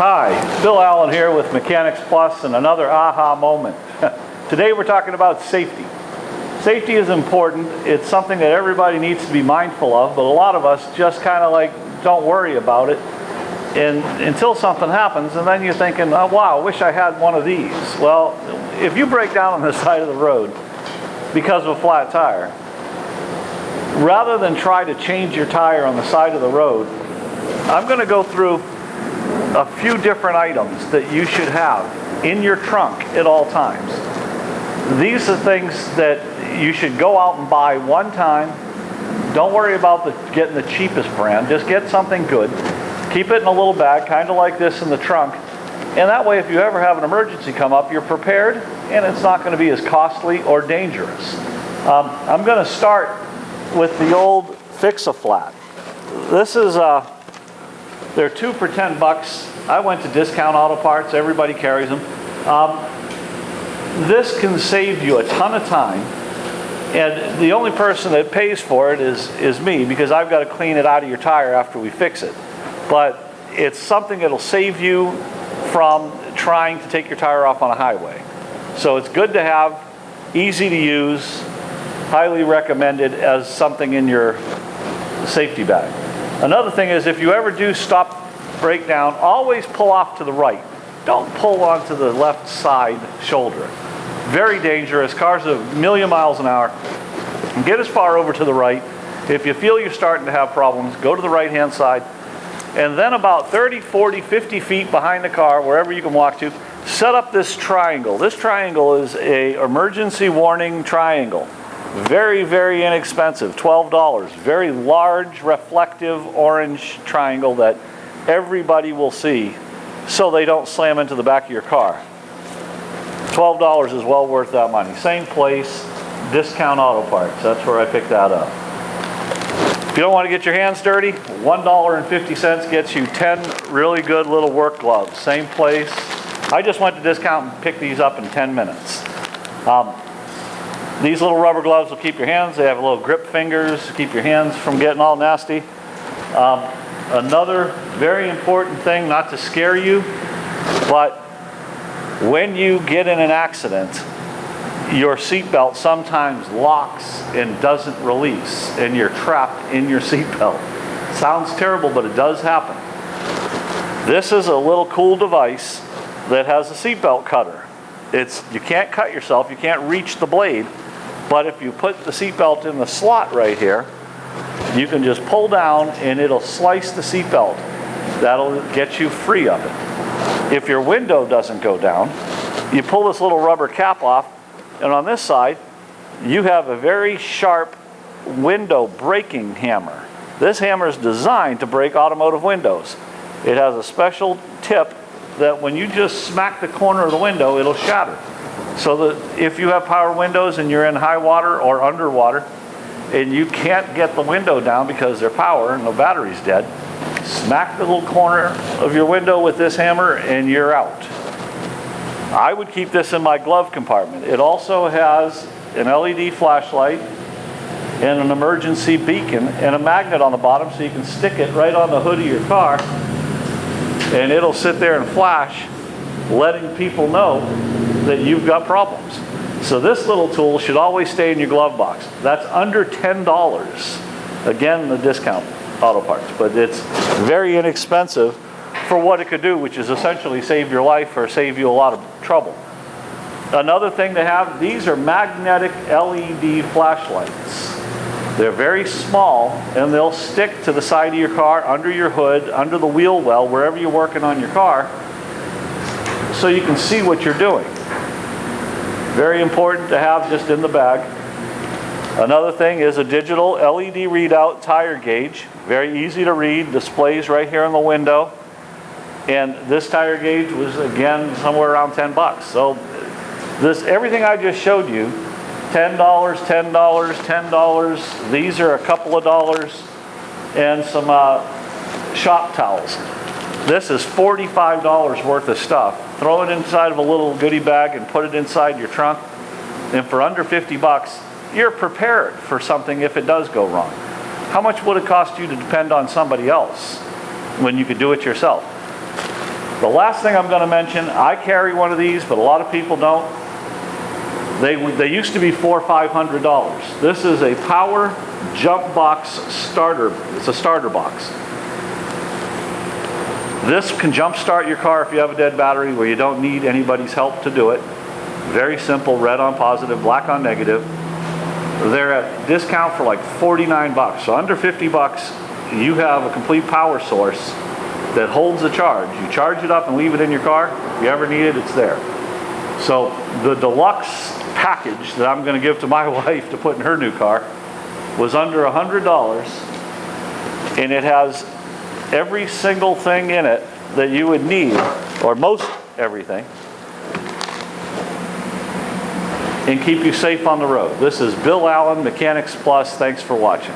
Hi, Bill Allen here with Mechanics Plus and another aha moment. Today we're talking about safety. Safety is important. It's something that everybody needs to be mindful of, but a lot of us just kind of like don't worry about it and until something happens, and then you're thinking, oh wow, I wish I had one of these. Well, if you break down on the side of the road because of a flat tire, rather than try to change your tire on the side of the road, I'm going to go through a few different items that you should have in your trunk at all times. These are things that you should go out and buy one time. Don't worry about getting the cheapest brand. Just get something good. Keep it in a little bag, kind of like this in the trunk. And that way, if you ever have an emergency come up, you're prepared and it's not going to be as costly or dangerous. I'm going to start with the old Fix-A-Flat. This is they're 2 for $10. I went to Discount Auto Parts. Everybody carries them. This can save you a ton of time, and the only person that pays for it is me, because I've got to clean it out of your tire after we fix it. But it's something that'll save you from trying to take your tire off on a highway. So it's good to have, easy to use, highly recommended as something in your safety bag. Another thing is, if you ever do stop, break down, always pull off to the right. Don't pull onto the left side shoulder. Very dangerous. Cars are a million miles an hour. Get as far over to the right. If you feel you're starting to have problems, go to the right-hand side. And then about 30, 40, 50 feet behind the car, wherever you can walk to, set up this triangle. This triangle is an emergency warning triangle. Very, very inexpensive, $12. Very large, reflective orange triangle that everybody will see so they don't slam into the back of your car. $12 is well worth that money. Same place, Discount Auto Parts. That's where I picked that up. If you don't want to get your hands dirty, $1.50 gets you 10 really good little work gloves. Same place. I just went to Discount and picked these up in 10 minutes. These little rubber gloves will keep your hands. They have little grip fingers, keep your hands from getting all nasty. Another very important thing, not to scare you, but when you get in an accident, your seatbelt sometimes locks and doesn't release, and you're trapped in your seatbelt. Sounds terrible, but it does happen. This is a little cool device that has a seatbelt cutter. You can't cut yourself, you can't reach the blade, but if you put the seatbelt in the slot right here, you can just pull down and it'll slice the seatbelt. That'll get you free of it. If your window doesn't go down, you pull this little rubber cap off, and on this side, you have a very sharp window breaking hammer. This hammer is designed to break automotive windows. It has a special tip that when you just smack the corner of the window, it'll shatter. So that if you have power windows and you're in high water or underwater, and you can't get the window down because they're power and the battery's dead, smack the little corner of your window with this hammer and you're out. I would keep this in my glove compartment. It also has an LED flashlight and an emergency beacon and a magnet on the bottom, so you can stick it right on the hood of your car and it'll sit there and flash, letting people know that you've got problems. So this little tool should always stay in your glove box. That's under $10. Again, the Discount Auto Parts, but it's very inexpensive for what it could do, which is essentially save your life or save you a lot of trouble. Another thing to have, these are magnetic LED flashlights. They're very small, and they'll stick to the side of your car, under your hood, under the wheel well, wherever you're working on your car, so you can see what you're doing. Very important to have just in the bag. Another thing is a digital LED readout tire gauge. Very easy to read, displays right here in the window. And this tire gauge was, again, somewhere around $10. So everything I just showed you, $10, $10, $10. These are a couple of dollars, and some shop towels. This is $45 worth of stuff. Throw it inside of a little goodie bag and put it inside your trunk. And for under $50, you're prepared for something if it does go wrong. How much would it cost you to depend on somebody else when you could do it yourself? The last thing I'm going to mention, I carry one of these, but a lot of people don't. They used to be $400 or $500. This is a power jump box starter. It's a starter box. This can jump start your car if you have a dead battery where you don't need anybody's help to do it. Very simple, red on positive, black on negative. They're at discount for like 49 bucks. So under 50 bucks, you have a complete power source that holds the charge. You charge it up and leave it in your car. If you ever need it, it's there. So the deluxe package that I'm going to give to my wife to put in her new car was under $100, and it has every single thing in it that you would need, or most everything, and keep you safe on the road. This is Bill Allen, Mechanics Plus. Thanks for watching.